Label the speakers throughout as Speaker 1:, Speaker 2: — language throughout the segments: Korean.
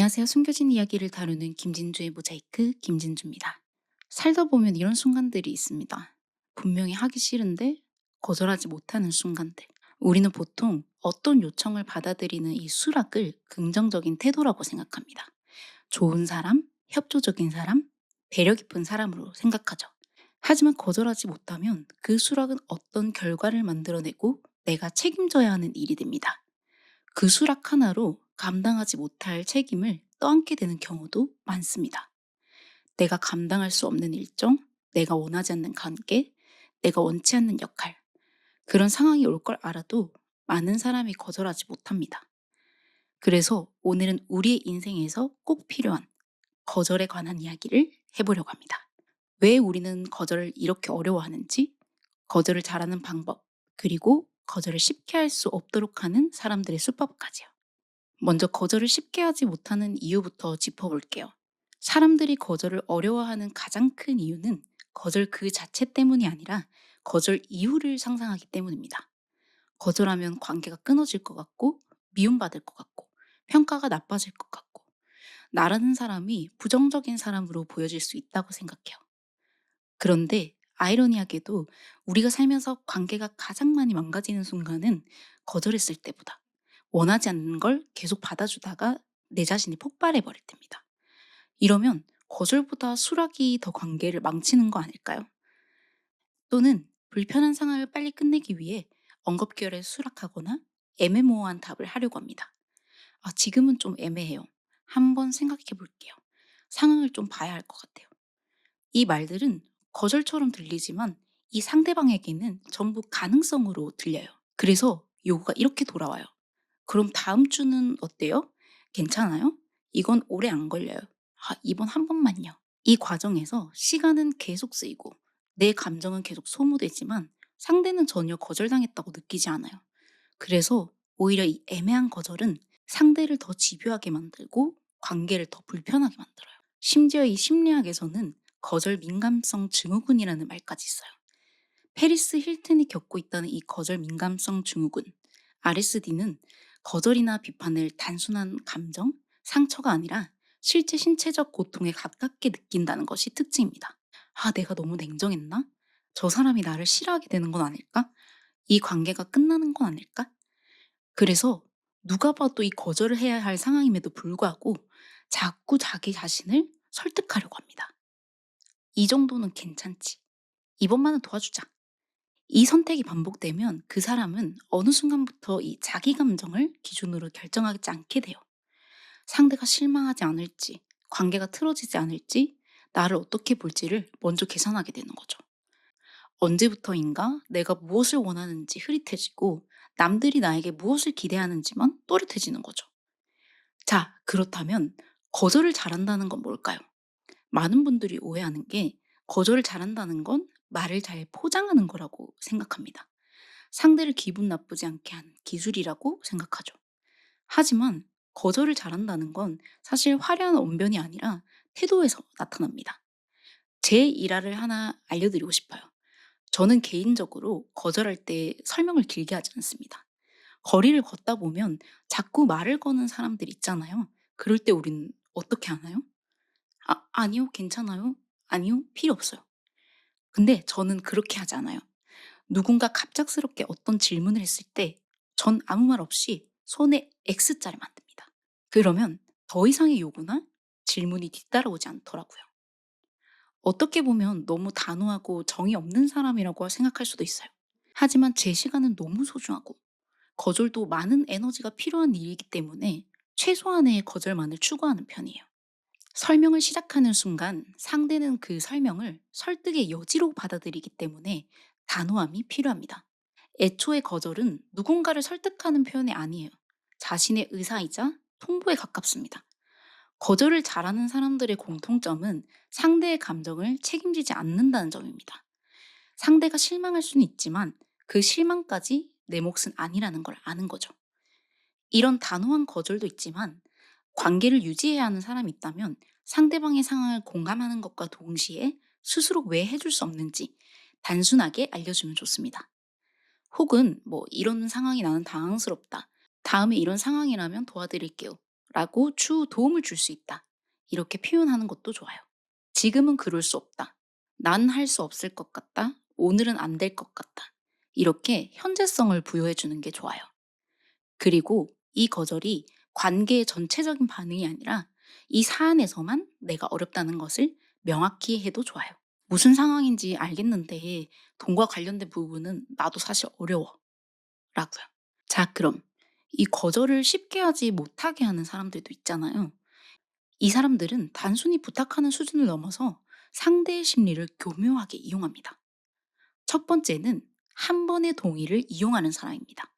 Speaker 1: 안녕하세요. 숨겨진 이야기를 다루는 김진주의 모자이크 김진주입니다. 살다 보면 이런 순간들이 있습니다. 분명히 하기 싫은데 거절하지 못하는 순간들. 우리는 보통 어떤 요청을 받아들이는 이 수락을 긍정적인 태도라고 생각합니다. 좋은 사람, 협조적인 사람, 배려 깊은 사람으로 생각하죠. 하지만 거절하지 못하면 그 수락은 어떤 결과를 만들어내고 내가 책임져야 하는 일이 됩니다. 그 수락 하나로 감당하지 못할 책임을 떠안게 되는 경우도 많습니다. 내가 감당할 수 없는 일정, 내가 원하지 않는 관계, 내가 원치 않는 역할, 그런 상황이 올 걸 알아도 많은 사람이 거절하지 못합니다. 그래서 오늘은 우리의 인생에서 꼭 필요한 거절에 관한 이야기를 해보려고 합니다. 왜 우리는 거절을 이렇게 어려워하는지, 거절을 잘하는 방법, 그리고 거절을 쉽게 할 수 없도록 하는 사람들의 수법까지요. 먼저 거절을 쉽게 하지 못하는 이유부터 짚어볼게요. 사람들이 거절을 어려워하는 가장 큰 이유는 거절 그 자체 때문이 아니라 거절 이유를 상상하기 때문입니다. 거절하면 관계가 끊어질 것 같고, 미움받을 것 같고, 평가가 나빠질 것 같고, 나라는 사람이 부정적인 사람으로 보여질 수 있다고 생각해요. 그런데 아이러니하게도 우리가 살면서 관계가 가장 많이 망가지는 순간은 거절했을 때보다 원하지 않는 걸 계속 받아주다가 내 자신이 폭발해 버릴 때입니다. 이러면 거절보다 수락이 더 관계를 망치는 거 아닐까요? 또는 불편한 상황을 빨리 끝내기 위해 엉겁결에 수락하거나 애매모호한 답을 하려고 합니다. 지금은 좀 애매해요. 한번 생각해 볼게요. 상황을 좀 봐야 할 것 같아요. 이 말들은 거절처럼 들리지만 이 상대방에게는 전부 가능성으로 들려요. 그래서 요구가 이렇게 돌아와요. 그럼 다음 주는 어때요? 괜찮아요? 이건 오래 안 걸려요. 이번 한 번만요. 이 과정에서 시간은 계속 쓰이고 내 감정은 계속 소모되지만 상대는 전혀 거절당했다고 느끼지 않아요. 그래서 오히려 이 애매한 거절은 상대를 더 집요하게 만들고 관계를 더 불편하게 만들어요. 심지어 이 심리학에서는 거절 민감성 증후군이라는 말까지 있어요. 페리스 힐튼이 겪고 있다는 이 거절 민감성 증후군, RSD는 거절이나 비판을 단순한 감정, 상처가 아니라 실제 신체적 고통에 가깝게 느낀다는 것이 특징입니다. 내가 너무 냉정했나? 저 사람이 나를 싫어하게 되는 건 아닐까? 이 관계가 끝나는 건 아닐까? 그래서 누가 봐도 이 거절을 해야 할 상황임에도 불구하고 자꾸 자기 자신을 설득하려고 합니다. 이 정도는 괜찮지. 이번만은 도와주자. 이 선택이 반복되면 그 사람은 어느 순간부터 이 자기 감정을 기준으로 결정하지 않게 돼요. 상대가 실망하지 않을지, 관계가 틀어지지 않을지, 나를 어떻게 볼지를 먼저 계산하게 되는 거죠. 언제부터인가 내가 무엇을 원하는지 흐릿해지고 남들이 나에게 무엇을 기대하는지만 또렷해지는 거죠. 자, 그렇다면 거절을 잘한다는 건 뭘까요? 많은 분들이 오해하는 게 거절을 잘한다는 건 말을 잘 포장하는 거라고 생각합니다. 상대를 기분 나쁘지 않게 하는 기술이라고 생각하죠. 하지만 거절을 잘한다는 건 사실 화려한 언변이 아니라 태도에서 나타납니다. 제 일화를 하나 알려드리고 싶어요. 저는 개인적으로 거절할 때 설명을 길게 하지 않습니다. 거리를 걷다 보면 자꾸 말을 거는 사람들 있잖아요. 그럴 때 우리는 어떻게 하나요? 아니요, 괜찮아요. 아니요, 필요 없어요. 근데 저는 그렇게 하지 않아요. 누군가 갑작스럽게 어떤 질문을 했을 때 전 아무 말 없이 손에 X자를 만듭니다. 그러면 더 이상의 요구나 질문이 뒤따라오지 않더라고요. 어떻게 보면 너무 단호하고 정이 없는 사람이라고 생각할 수도 있어요. 하지만 제 시간은 너무 소중하고 거절도 많은 에너지가 필요한 일이기 때문에 최소한의 거절만을 추구하는 편이에요. 설명을 시작하는 순간 상대는 그 설명을 설득의 여지로 받아들이기 때문에 단호함이 필요합니다. 애초에 거절은 누군가를 설득하는 표현이 아니에요. 자신의 의사이자 통보에 가깝습니다. 거절을 잘하는 사람들의 공통점은 상대의 감정을 책임지지 않는다는 점입니다. 상대가 실망할 수는 있지만 그 실망까지 내 몫은 아니라는 걸 아는 거죠. 이런 단호한 거절도 있지만 관계를 유지해야 하는 사람이 있다면 상대방의 상황을 공감하는 것과 동시에 스스로 왜 해줄 수 없는지 단순하게 알려주면 좋습니다. 혹은 이런 상황이 나는 당황스럽다. 다음에 이런 상황이라면 도와드릴게요. 라고 추후 도움을 줄 수 있다. 이렇게 표현하는 것도 좋아요. 지금은 그럴 수 없다. 난 할 수 없을 것 같다. 오늘은 안 될 것 같다. 이렇게 현재성을 부여해 주는 게 좋아요. 그리고 이 거절이 관계의 전체적인 반응이 아니라 이 사안에서만 내가 어렵다는 것을 명확히 해도 좋아요. 무슨 상황인지 알겠는데 돈과 관련된 부분은 나도 사실 어려워. 라고요. 자, 그럼 이 거절을 쉽게 하지 못하게 하는 사람들도 있잖아요. 이 사람들은 단순히 부탁하는 수준을 넘어서 상대의 심리를 교묘하게 이용합니다. 첫 번째는 한 번의 동의를 이용하는 사람입니다.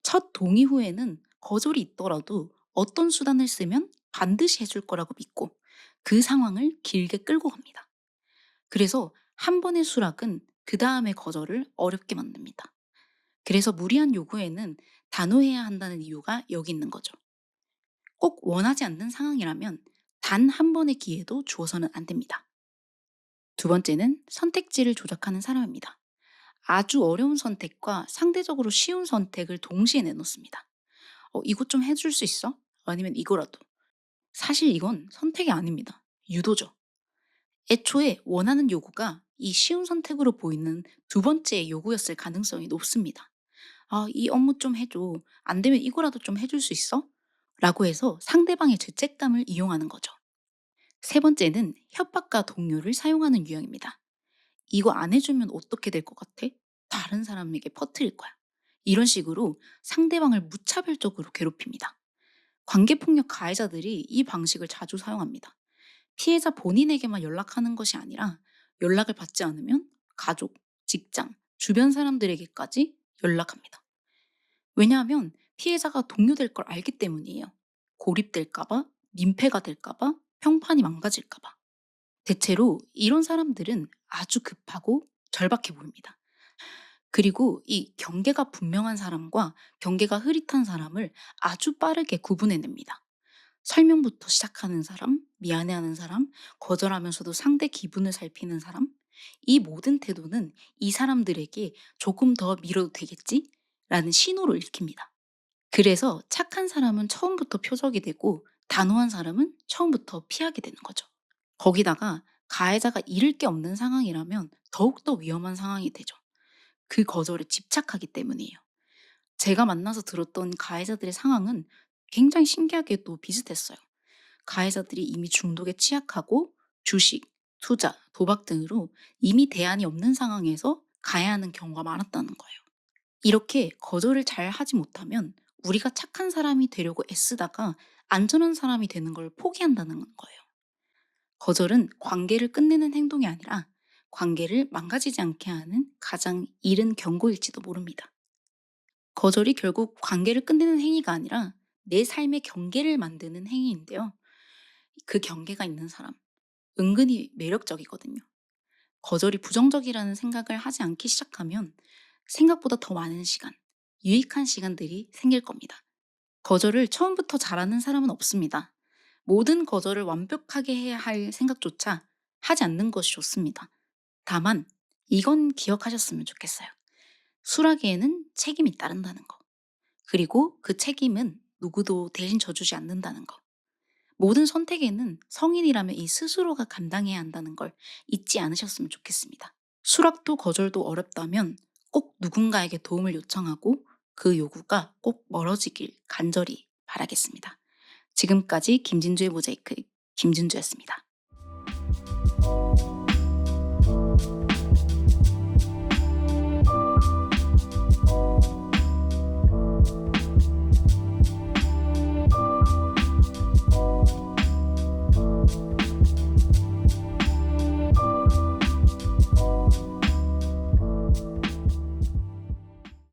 Speaker 1: 첫 동의 후에는 거절이 있더라도 어떤 수단을 쓰면 반드시 해줄 거라고 믿고 그 상황을 길게 끌고 갑니다. 그래서 한 번의 수락은 그 다음의 거절을 어렵게 만듭니다. 그래서 무리한 요구에는 단호해야 한다는 이유가 여기 있는 거죠. 꼭 원하지 않는 상황이라면 단 한 번의 기회도 주어서는 안 됩니다. 두 번째는 선택지를 조작하는 사람입니다. 아주 어려운 선택과 상대적으로 쉬운 선택을 동시에 내놓습니다. 이것 좀 해줄 수 있어? 아니면 이거라도. 사실 이건 선택이 아닙니다. 유도죠. 애초에 원하는 요구가 이 쉬운 선택으로 보이는 두 번째 요구였을 가능성이 높습니다. 이 업무 좀 해줘. 안 되면 이거라도 좀 해줄 수 있어? 라고 해서 상대방의 죄책감을 이용하는 거죠. 세 번째는 협박과 동요를 사용하는 유형입니다. 이거 안 해주면 어떻게 될 것 같아? 다른 사람에게 퍼뜨릴 거야. 이런 식으로 상대방을 무차별적으로 괴롭힙니다. 관계폭력 가해자들이 이 방식을 자주 사용합니다. 피해자 본인에게만 연락하는 것이 아니라 연락을 받지 않으면 가족, 직장, 주변 사람들에게까지 연락합니다. 왜냐하면 피해자가 동요될 걸 알기 때문이에요. 고립될까봐, 민폐가 될까봐, 평판이 망가질까봐. 대체로 이런 사람들은 아주 급하고 절박해 보입니다. 그리고 이 경계가 분명한 사람과 경계가 흐릿한 사람을 아주 빠르게 구분해냅니다. 설명부터 시작하는 사람, 미안해하는 사람, 거절하면서도 상대 기분을 살피는 사람, 이 모든 태도는 이 사람들에게 조금 더 밀어도 되겠지? 라는 신호로 읽힙니다. 그래서 착한 사람은 처음부터 표적이 되고 단호한 사람은 처음부터 피하게 되는 거죠. 거기다가 가해자가 잃을 게 없는 상황이라면 더욱더 위험한 상황이 되죠. 그 거절에 집착하기 때문이에요. 제가 만나서 들었던 가해자들의 상황은 굉장히 신기하게도 비슷했어요. 가해자들이 이미 중독에 취약하고 주식, 투자, 도박 등으로 이미 대안이 없는 상황에서 가해하는 경우가 많았다는 거예요. 이렇게 거절을 잘 하지 못하면 우리가 착한 사람이 되려고 애쓰다가 안전한 사람이 되는 걸 포기한다는 거예요. 거절은 관계를 끝내는 행동이 아니라 관계를 망가지지 않게 하는 가장 이른 경고일지도 모릅니다. 거절이 결국 관계를 끝내는 행위가 아니라 내 삶의 경계를 만드는 행위인데요. 그 경계가 있는 사람, 은근히 매력적이거든요. 거절이 부정적이라는 생각을 하지 않기 시작하면 생각보다 더 많은 시간, 유익한 시간들이 생길 겁니다. 거절을 처음부터 잘하는 사람은 없습니다. 모든 거절을 완벽하게 해야 할 생각조차 하지 않는 것이 좋습니다. 다만 이건 기억하셨으면 좋겠어요. 수락에는 책임이 따른다는 거. 그리고 그 책임은 누구도 대신 져주지 않는다는 거. 모든 선택에는 성인이라면 이 스스로가 감당해야 한다는 걸 잊지 않으셨으면 좋겠습니다. 수락도 거절도 어렵다면 꼭 누군가에게 도움을 요청하고 그 요구가 꼭 멀어지길 간절히 바라겠습니다. 지금까지 김진주의 모자이크 김진주였습니다.